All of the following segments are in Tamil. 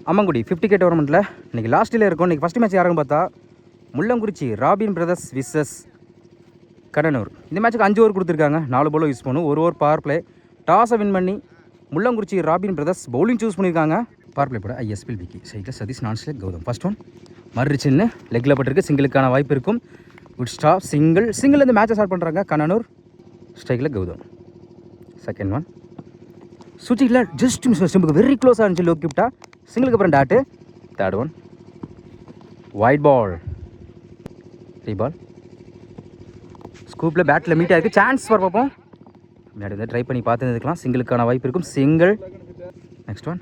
அம்மங்குடி 50K டோர்னமெண்ட்டில் இன்றைக்கி லாஸ்ட் டேல இருக்கும். இன்றைக்கி ஃபஸ்ட் மேட்ச் யாருன்னு பார்த்தா Mullankurichi Robin brothers versus Kadanur. இந்த மேட்ச்சுக்கு 5 ஓவர் கொடுத்துருக்காங்க. 4 பாலும் யூஸ் பண்ணும். 1 ஓவர் பவர் பிளே. டாஸை வின் பண்ணி Mullankurichi Robin brothers bowling choose பண்ணியிருக்காங்க. பவர் பிளே போட ஐஎஸ்பில் விக்கி சைக்கில் சதீஷ் நான்ஸ்லேக் கௌதம். ஃபர்ஸ்ட் ஒன் மறுச்சின்னு லெக்கில் பட்டிருக்கு. சிங்கிளுக்கான வாய்ப்பு இருக்கும். குட் ஸ்டாப் சிங்கிள் இந்த மேட்சை ஸ்டார்ட் பண்ணுறாங்க கடனூர். ஸ்ட்ரைக்கில் கௌதம். செகண்ட் ஒன் சுச்சிக்கில் ஜஸ்ட் மிஸ் ஸ்டம்புக்கு வெரி க்ளோஸாக இருந்துச்சு. லோ கிப்டா சிங்கிளுக்கு அப்புறம் dot. Third one wide ball ball ஸ்கூப்பில் பேட்டில் மீட்டாக இருக்குது. சான்ஸ் வர பார்ப்போம். முன்னாடி வந்து ட்ரை பண்ணி பார்த்துருக்கலாம். சிங்கிளுக்கான வாய்ப்பு இருக்கும். சிங்கிள். நெக்ஸ்ட் ஒன்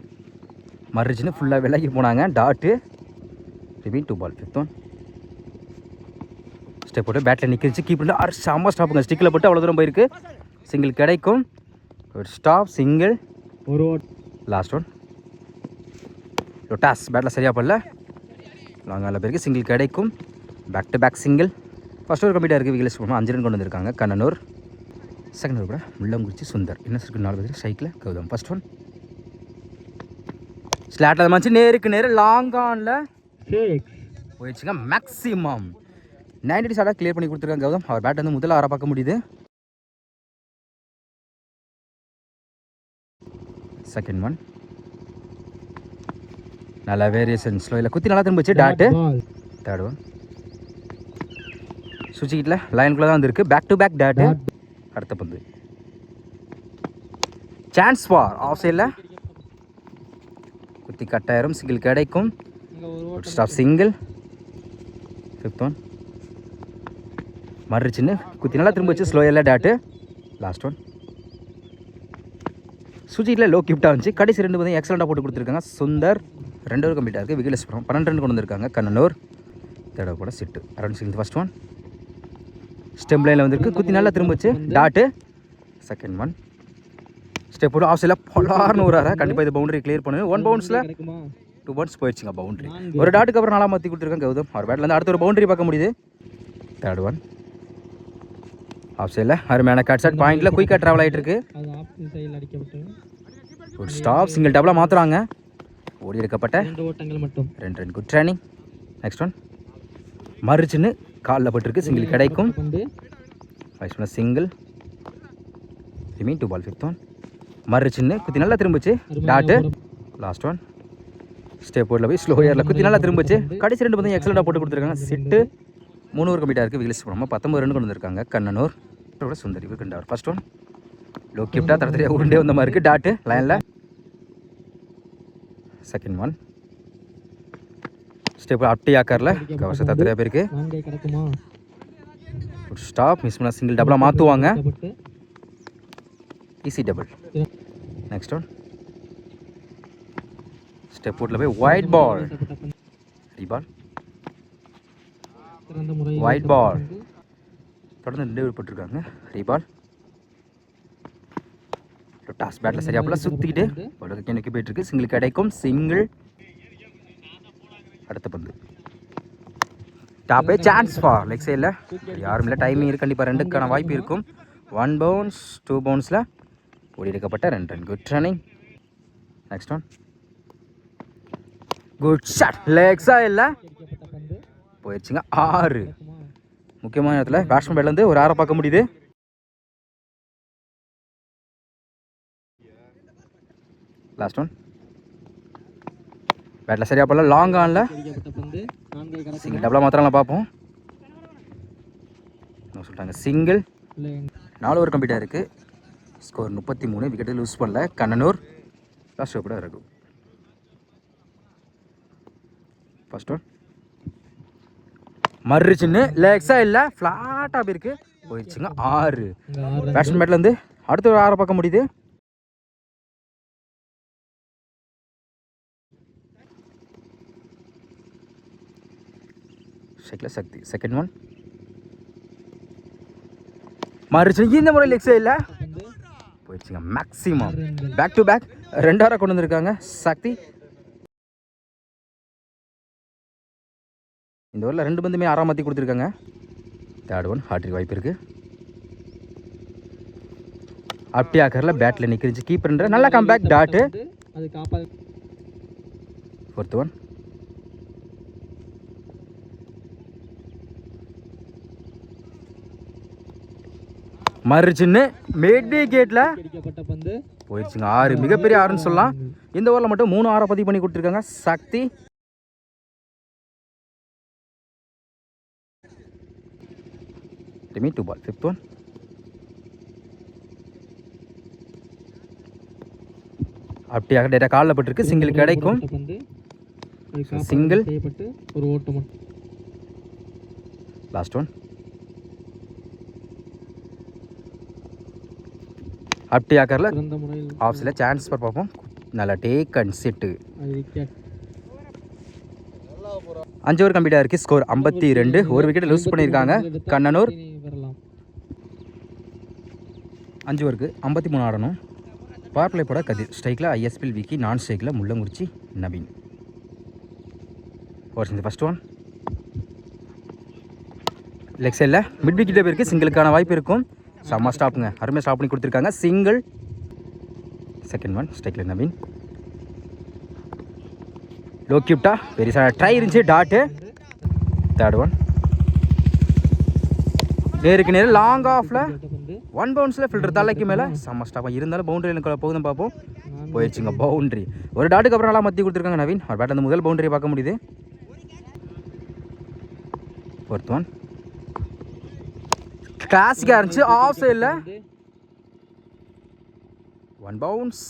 மறுச்சின்னு ஃபுல்லாக விலகி போனாங்க. Tattoo ரிபீன் 2 ball. Fifth one step போட்டு பேட்டில் நிற்கிச்சு. கீப்பர் செம்ம ஸ்டாப்புங்க. ஸ்டிக்கில் போட்டு அவ்வளோ தூரம் போயிருக்கு. சிங்கிள் கிடைக்கும். ஒரு ஸ்டாப் சிங்கிள். ஒரு லாஸ்ட் ஒன் டாஸ் பேட்டில் சரியாக பண்ணல. லாங்கால பேருக்கு சிங்கிள் கிடைக்கும். Back to back single. First over கம்ப்ளீட்டாக இருக்குது. விகிலேஷ் 5 ரன் கொண்டு வந்திருக்காங்க கடனூர். செகண்ட் ஓவர் கூட முள்ளங்குறிச்சி சுந்தர். இன்னும் இருக்கு 4 பேர். சைக்கிள் கௌதம். ஃபர்ஸ்ட் ஒன் ஸ்லாட்டில் மச்சு நேருக்கு நேரு லாங் ஆனில் போயிடுச்சுங்க. மேக்ஸிமம் 90 ஆடாக கிளியர் பண்ணி கொடுத்துருக்காங்க கௌதம். அவர் பேட் வந்து முதல்ல 6 பார்க்க முடியுது. செகண்ட் ஒன் நல்லா வேரியேஷன் ஸ்லோயில் குத்தி நல்லா திரும்பிச்சு. டாட்டு. தேர்ட் ஒன் சுவிட்சிக்கிட்டில் லைனுக்குள்ளே தான் வந்துருக்கு. Back to back dot. அடுத்த பந்து சான்ஸ் ஃபார் ஆஃப் சைடில் குத்தி கட்டாயிரம். சிங்கிள் கிடைக்கும். Stop single. ஃபிஃப்த் ஒன் மறுச்சின்னு குத்தி நல்லா திரும்ப வச்சு ஸ்லோயில் டாட்டு. லாஸ்ட் ஒன் சுஜிட்டில் லோ கிப்டாக இருந்துச்சு. கடைசி 2 பந்து எக்ஸலண்ட்டாக போட்டு கொடுத்துருக்காங்க சுந்தர். 2 ஓவர் கம்ப்ளீட்டாக இருக்குது. விகிலேஸ்வரம் 12 ரன் கொண்டு வந்திருக்காங்க கடனூர். தேர்ட் ஓவர் கூட சிட்டு அரௌண்ட் 6. ஃபர்ஸ்ட் ஒன் ஸ்டெம் லைனில் வந்துருக்கு. குத்தி நல்லா திரும்ப வச்சு டாட்டு. செகண்ட் ஒன் ஸ்டெப் போட்டு ஆஃப் சைடில் பொலார்னு வராரு. கண்டிப்பாக இது பவுண்டரி கிளியர் பண்ணுவேன். 1 பவுன்ஸில் 2 பவுன்ஸ் போயிடுச்சுங்க பவுண்டரி. ஒரு டாட்டுக்கு அப்புறம் நல்லா மாற்றி கொடுத்துருக்காங்க கௌதம். அவர் பேட்லேருந்து அடுத்த ஒரு பவுண்டரி பார்க்க முடியுது. தேர்ட் ஒன் ஆஃப் சைடில் அருமையான கட் ஷாட். பாயிண்டில் குயிக்காக ட்ராவல் ஆகிட்டு இருக்கு. ஒரு ஸ்டாப் சிங்கிள் டபுளாக மாற்றுறாங்க. ஓடி எடுக்கப்பட்ட 2 run. Good training. Next one மறுச்சின்னு காலில் பட்டிருக்கு. சிங்கிள் கிடைக்கும். Single remain 2 ball. Fifth one மறுச்சின்னு குத்தி நல்லா திரும்பிச்சு டாட்டு. லாஸ்ட் ஒன் ஸ்டேப் போர்டில் போய் ஸ்லோ ஏரில் குத்தி நல்லா திரும்பிச்சு. கடைசி 2 பந்து எக்ஸலண்ட்டாக போட்டு கொடுத்துருக்காங்க. சிட்டு 3 ஓவர் கம்ப்ளீட்டாக இருக்குது. விகிலேஷ் 19 ரன் கொண்டு வந்திருக்காங்க கடனூர். சுந்தர் இவர் கண்டார். ஃபர்ஸ்ட் ஒன் லோ கிப்டா தரத்துலேயே உருண்டே வந்த மாதிரி இருக்குது. டாட்டு லைனில். செகண்ட் ஒன் ஸ்டெப் அப்படி ஆக்காரில் கவர்ஸ் தரத்துலேயே போயிருக்கு. ஒரு ஸ்டாப் மிஸ் பண்ண சிங்கிள் டபுளாக மாற்றுவாங்க. Easy double. Next one step போர்ட்டில் போய் ஒயிட் பால். ரீபால் white ball. தொடர்ந்து 2 ஓவர் போட்டிருக்காங்க. ரீபால் டாஸ் பேட்டில் சரியா போல சுற்றிக்கிட்டு உலகಕ್ಕೆ நோக்கி போயிட்டுருக்கு. சிங்கிள் கிடைக்கும். சிங்கிள். அடுத்த பந்து டாப்பே சான்ஸ் ஃபார் லெக் சைடில் யாரும் இல்லை. டைமிங் இருக்குது. கண்டிப்பாக 2க்கான வாய்ப்பு இருக்கும். 1 பவுன்ஸ் 2 பவுன்ஸில் ஓடி எடுக்கப்பட்ட 2 run. Good running. Next one good shot. லெக்ஸா இல்லை போயிடுச்சுங்க. 6 முக்கியமான இடத்துல பேட்ஸ்மேன் பேட்லேருந்து ஒரு 6 பார்க்க முடியுது. லாஸ்ட் ஒன் பேட்டில் சரியாக போடல. லாங் ஆனில் சிங்கிள் டபுளாக மாத்திரம் பார்ப்போம். சொல்லிட்டாங்க சிங்கிள். 4 ஓவர் கம்ப்ளீட்டாக இருக்குது. ஸ்கோர் 33. விக்கெட்டு லூஸ் பண்ணல கடனூர். லாஸ்ட் ஓவர் கூட இருக்கும். ஃபர்ஸ்ட் ஒன் மறுச்சின்னு லெக்ஸாக இல்லை ஃப்ளாட்டாக போயிருக்கு. போயிடுச்சுங்க. 6 பேட்ஸ்மேன் பேட்லேருந்து அடுத்த ஒரு 6 பார்க்க முடியுது. சக்தி. செகண்ட் ஒன் மறுச்சு இந்த முறை லெக்ஸே இல்லை போயிடுச்சுங்க. மேக்ஸிமம் பேக் டு பேக் 2 ஓவராக கொண்டு வந்திருக்காங்க சக்தி. இந்த ஓவரில் 2 பந்துமே 6 மாற்றி கொடுத்துருக்காங்க. தேர்ட் ஒன் ஹார்ட்ரிக் வாய்ப்பு இருக்குது. அப்படியாக்கரில் பேட்டில் நிற்கிருச்சு. கீப்பர்ன்ற நல்லா கம்பேக் டாட்டு. Fourth one. மறுச்சின்னு மிட் விக்கெட்டில் போயிடுச்சுங்க. 6 மிகப்பெரிய 6ன்னு சொல்லலாம். இந்த ஓவரில் மட்டும் 3 6 பதிவு பண்ணி கொடுத்துருக்காங்க Sakthi. Remain 2 ball. Fifth one. அப்படியாக டேட்டா காலில் பட்டிருக்கு. சிங்கிள் கிடைக்கும். சிங்கிள். Last one. அப்படி ஆக்கரில் ஆஃப்ஸில் சான்ஸ் பார்ப்போம். நல்லா டேக் அண்ட் செட்டு. 5 ஓவர் கம்ப்ளீட்டாக இருக்குது. ஸ்கோர் 52. ஒரு விக்கெட் லூஸ் பண்ணியிருக்காங்க கண்ணனூர். 5 ஓவருக்கு 53 ஆடணும். பவர் பிளே போட கதிர். ஸ்ட்ரைக்கில் ஐஎஸ்பிஎல் விக்கி. நான் ஸ்ட்ரைக்கில் Mullankurichi Naveen. Over first one. Leg சைடில் மிட் விக்கெட்டில் போயிருக்கு. சிங்கிளுக்கான வாய்ப்பு இருக்கும். செம்ம ஸ்டாப்புங்க. அருமையாக ஸ்டாப் பண்ணி கொடுத்துருக்காங்க. சிங்கிள். Second one. ஸ்ட்ரைக்கில் நவீன். லோ கியூப்டா வெரி சார் ட்ரை இருந்துச்சு. டாட்டு. Third one. நேருக்கு நேரம் லாங் ஆஃபில் 1 பவுன்ஸில் ஃபில்டர் தலைக்கு மேலே செம்ம ஸ்டாப்பாக இருந்தாலும் பவுண்டரி போகுதுன்னு பார்ப்போம். போயிடுச்சுங்க பவுண்ட்ரி. ஒரு டாட்டுக்கு அப்புறம் நல்லா மத்தி கொடுத்துருக்காங்க நவீன். அவர் பேட் அந்த முதல் பவுண்டரியை பார்க்க முடியுது. Fourth one. கிளாசிக்காக இருந்துச்சு. ஆஃப் சைடில் 1 பவுன்ஸ்.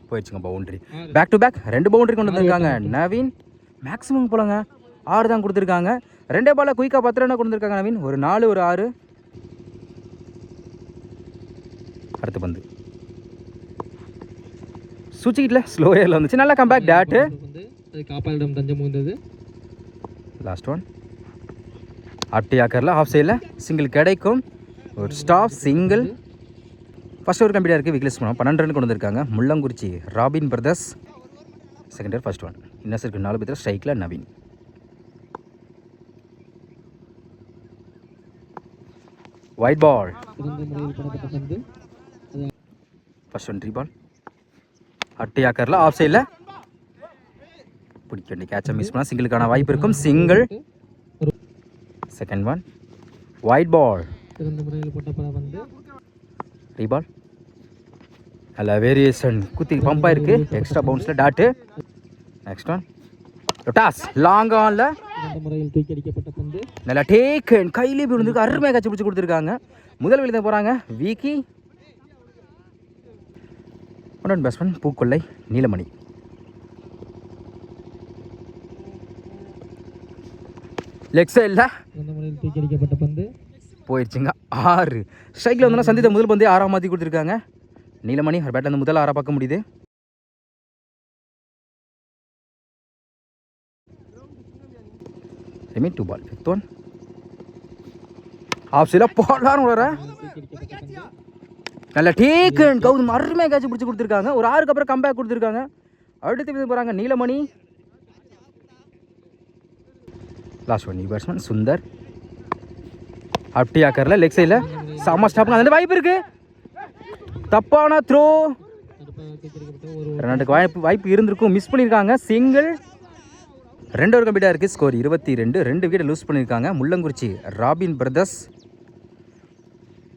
போயிடுச்சுங்க boundary. Back to back 2 boundary கொண்டு வந்திருக்காங்க நவீன். மேக்ஸிமம் போலங்க 6 தான் கொடுத்துருக்காங்க. 2 பாலில் குயிக்காக 10 ரன் கொண்டு வந்திருக்காங்க நவீன். ஒரு 4 ஒரு 6. அடுத்த பந்து சுவிட்சிக்கிட்டில் ஸ்லோ ஏரில் வந்துச்சு. நல்லா கம்பேக் டாட்டு. காப்பாளிடம் தஞ்சம் புகுந்தது. Last one. அப்படி ஆக்கரில் ஆஃப் சைடில் சிங்கிள் கிடைக்கும். ஒரு ஸ்டாப். சிங்கிள். ஃபர்ஸ்ட் ஓவர் கம்ப்ளீட்டாக இருக்குது. விக்கெட்ஸ் போனோம். 12 ரன் கொண்டு வந்திருக்காங்க Mullankurichi Robin brothers. Second over first one. இன்னர்ஸருக்கு 4 பேர். ஸ்ட்ரைக்கில் Naveen. Wide ball. First one 3 ball. அட்டி ஆக்கரில் ஆஃப் சைடில் பிடிக்க வேண்டிய கேட்சை மிஸ் பண்ணால் சிங்கிளுக்கான வாய்ப்பு இருக்கும். Single. Second one. Wide ball. 3 ball. நல்ல வேரியேஷன் குத்தி பம்பாக இருக்குது. எக்ஸ்ட்ரா பவுன்ஸில் dot. Next one. Toss long ஆனில் நல்லா டேக் கையிலே போய் விழுந்துருக்கு. அருமையாக கட்சி பிடிச்சி கொடுத்துருக்காங்க. முதல் வெளியே போகிறாங்க விக்கி. ஒன் பேட்ஸ்மேன் பூக்கொல்லை நீலமணி. லெக் சைடில் போயிடுச்சுங்க 6. ஸ்ட்ரைக்கில் வந்து சந்தித்த முதல் பந்தே 6 மாற்றி கொடுத்துருக்காங்க நீலமணி. அவர் பேட்டில் அந்த முதல் 6 பார்க்க முடியுது. Remain 2 ball. Fifth one. Off சைடில் போடலான்னு வர நல்ல டேக் அண்ட் கவுதம் அருமையாக கேட்ச் பிடிச்சி கொடுத்துருக்காங்க. ஒரு 6க்கு அப்புறம் கம்பேக் கொடுத்துருக்காங்க. அடுத்து வந்து போகிறாங்க Neelamani. Last one. Batsman Sundar. அப்படி ஆக்கரில் லெக் சைடில் செம்ம ஸ்டாப். அந்த வாய்ப்பு இருக்கு. தப்பான த்ரோ. 2 வாய்ப்பு இருந்திருக்கும். மிஸ் பண்ணியிருக்காங்க. சிங்கிள். 2 ஓவர் கம்ப்ளீட்டாக இருக்குது. ஸ்கோர் 22. 2 விக்கெட் லூஸ் பண்ணியிருக்காங்க Mullankurichi Robin brothers.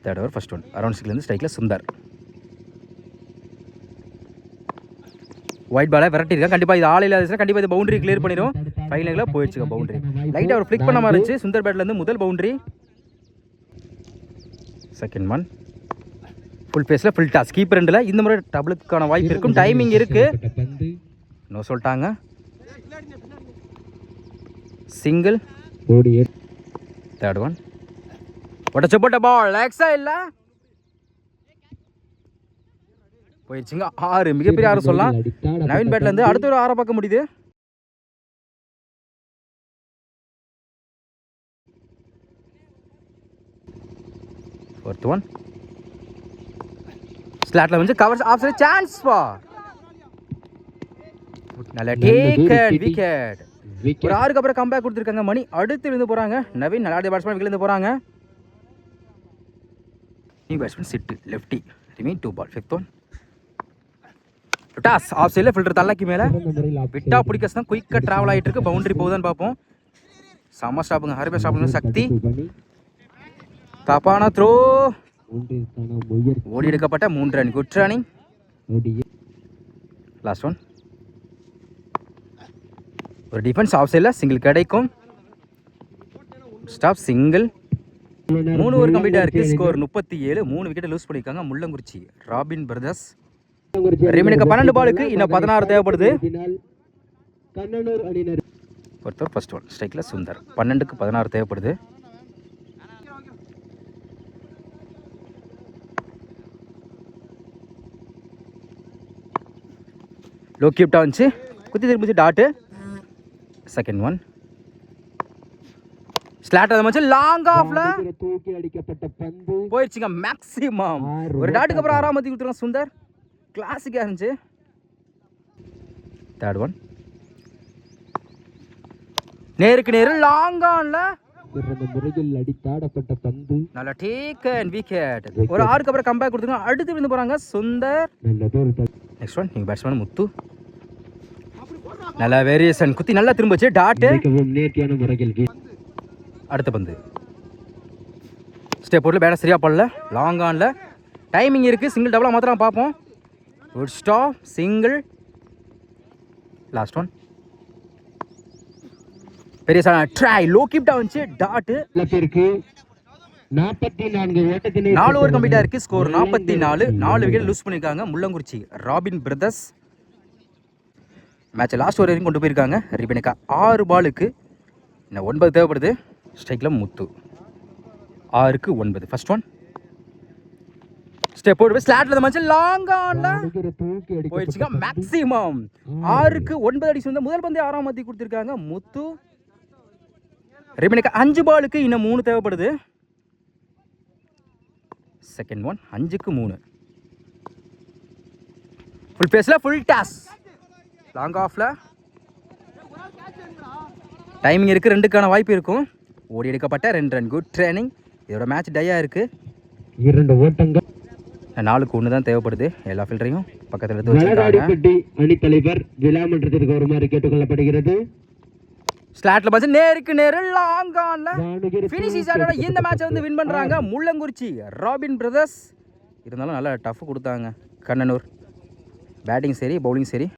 Third over first one. Around 6 ஸ்ட்ரைக்கில் சுந்தர். ஒயிட் பாலை விரட்டியிருக்காங்க. கண்டிப்பாக இது ஆள் இல்லாத கண்டிப்பாக இது பவுண்டரி கிளியர் பண்ணிடும். ஃபைனலில் போயிடுச்சுங்க பவுண்டரி. லைட்டாக ஒரு ஃப்ளிக் பண்ண மாதிரி இருந்துச்சு சுந்தர் பேட்லேருந்து. முதல் பவுண்டரி. Second one. ஃபுல் பேஸில் ஃபுல் டாஸ். கீப்பர் ரெண்டில் இந்த முறை டபுளுக்கான வாய்ப்பு இருக்கும். டைமிங் இருக்குது. நோ சொல்லிட்டாங்க. சிங்கிள். Third one. போட்ட பால் எக்ஸா இல்லை போயிடுச்சுங்க 6. மிகப்பெரிய 6 சொல்லலாம் நவீன் பேட்லேருந்து. அடுத்த ஒரு 6 பார்க்க முடியுது. Fourth one. ஸ்லாட்ல வந்து கவர்ஸ் ஆஃப் சைட் சான்ஸ் பா. நல்ல டேக் அண்ட் விக்கெட். ஒரு 6க்கு அப்புறம் கம்பேக் கொடுத்துருக்காங்க மணி. அடுத்து இருந்து போகிறாங்க நவீன். நல்லா பேட்ஸ்மேன் விக்கெட்லேருந்து போகிறாங்க. Batsman Chittu lefty. Remain 2 ball. Fifth one. Toss off சைடில் ஃபில்டர் தள்ளாக்கி மேலே சிறந்த முறையில் ஆஃப் விட்டா பிடிக்கஸ் தான் குயிக்காக ட்ராவல் ஆகிட்டு இருக்கு. பவுண்டரி போகுதான்னு பார்ப்போம். செம்ம ஸ்டாப்புங்க, அருமையாக ஸ்டாப் சக்தி. பண்ணி தப்பான த்ரோ, ஒன்றிற்கான முயற்சி ஓடி எடுக்கப்பட்ட 3 ரன். Good running. நொடியில் லாஸ்ட் ஒன். ஒரு டிஃபென்ஸ் ஆஃப் சைடில் சிங்கிள் கிடைக்கும். Stop single. 3 ஓவர் கம்ப்ளீட்டாக இருக்குது. ஸ்கோர் 37. 3 விக்கெட்டை லூஸ் பண்ணியிருக்காங்க முள்ளங்குறிச்சி ராபின் பிரதர்ஸ். ரெமினுக்கு 12 பாலுக்கு இன்னும் 16 தேவைப்படுது. கண்ணனூர் அணியினர் ஒருத்தர் ஃபர்ஸ்ட் ஒன் ஸ்ட்ரைக்கில் சுந்தர். 12க்கு 16 தேவைப்படுது. லோ கிப்டா வந்துச்சு, குத்தி திரும்பிச்சு டாட்டு. செகண்ட் ஒன் ஸ்லாட் அதை மச்சு லாங் ஆஃப்ல தூக்கி அடிக்கப்பட்ட பந்து போயிடுச்சுங்க. மேக்ஸிமம் ஒரு டாட்டுக்கு அப்புறம் 6ஆம் மத்தி கொடுத்துருக்கான் சுந்தர். கிளாசிக்காக இருந்துச்சு. தேர்ட் ஒன் நேருக்கு நேரு லாங் ஆன்ல சிறந்த முறையில் அடித்தாடப்பட்ட பந்து நல்ல டேக் அண்ட் விக்கெட். ஒரு 6க்கு அப்புறம் கம்பேக் கொடுத்துருக்காங்க. அடுத்து விழுந்து போறாங்க சுந்தர். நல்லதொரு நெக்ஸ்ட் ஒன் நீங்க பேட்ஸ்மேன் முத்து. நல்ல வேரியேஷன் குத்தி நல்லா திரும்பிச்சு டாட்டு. மிகவும் நேர்த்தியான முறையில் அடுத்த பந்து ஸ்டெப் போர்டில் பேட சரியா படல. லாங் ஆன்ல டைமிங் இருக்கு. சிங்கிள் டபுளாக மாத்திரம் பார்ப்போம். Good stop single. Last one பெரிய ட்ரை லோ கிப்டா வந்துச்சு டாட்டு. 44 ஓட்டத்தினை 4 ஓவர் கம்ப்ளீட்டாக இருக்கு. ஸ்கோர் 44. 4 விக்கெட் லூஸ் பண்ணியிருக்காங்க முள்ளங்குறிச்சி ராபின் பிரதர்ஸ். மேட்சை லாஸ்ட் ஓவர் வரைக்கும் கொண்டு போயிருக்காங்க. ரிபனுக்கு 6 பாலுக்கு இன்னும் 9 தேவைப்படுது. ஸ்ட்ரைக்கில் முத்து. 6க்கு 9. ஃபர்ஸ்ட் ஒன் ஸ்டெப் போட்டு ஸ்லாட்ல மச்சு லாங் ஆன்ல போயிடுச்சுங்க. மேக்ஸிமம் 6க்கு 9 அடி சொந்த முதல் பந்து 6ஆம் மத்தி கொடுத்துருக்காங்க முத்து. ரிபனுக்கு 5 பாலுக்கு இன்னும் 3 தேவைப்படுது. செகண்ட் ஒன் 5க்கு 3. ஃபுல் பேஸ்ல ஃபுல் டாஸ் லாங் ஆஃப்ல டைமிங் இருக்கு. 2க்கான வாய்ப்பு இருக்கும். ஓடி எடுக்கப்பட்ட 2 ரன். Good training. இதோட மேட்ச் டையா இருக்கு. 2 ஓட்டங்கள் 4க்கு 1 தான் தேவைப்படுது. எல்லா ஃபீல்டரையும் பக்கத்தில் எடுத்து வச்சிருக்காங்க. அணி தலைவர் விழாமன்றத்திற்கு வருமாறு கேட்டுக்கொள்ளப்படுகிறது. ஸ்லாட்ல பஸ் நேருக்கு நேரு லாங் ஆன்ல ஃபினிஷிங் ஷாட்டோட இந்த மேட்சை வந்து வின் பண்றாங்க முள்ளங்குறிச்சி ராபின் பிரதர்ஸ். இருந்தாலும் நல்லா டஃப் கொடுத்தாங்க கண்ணனூர். பேட்டிங் சரி பவுலிங் சரி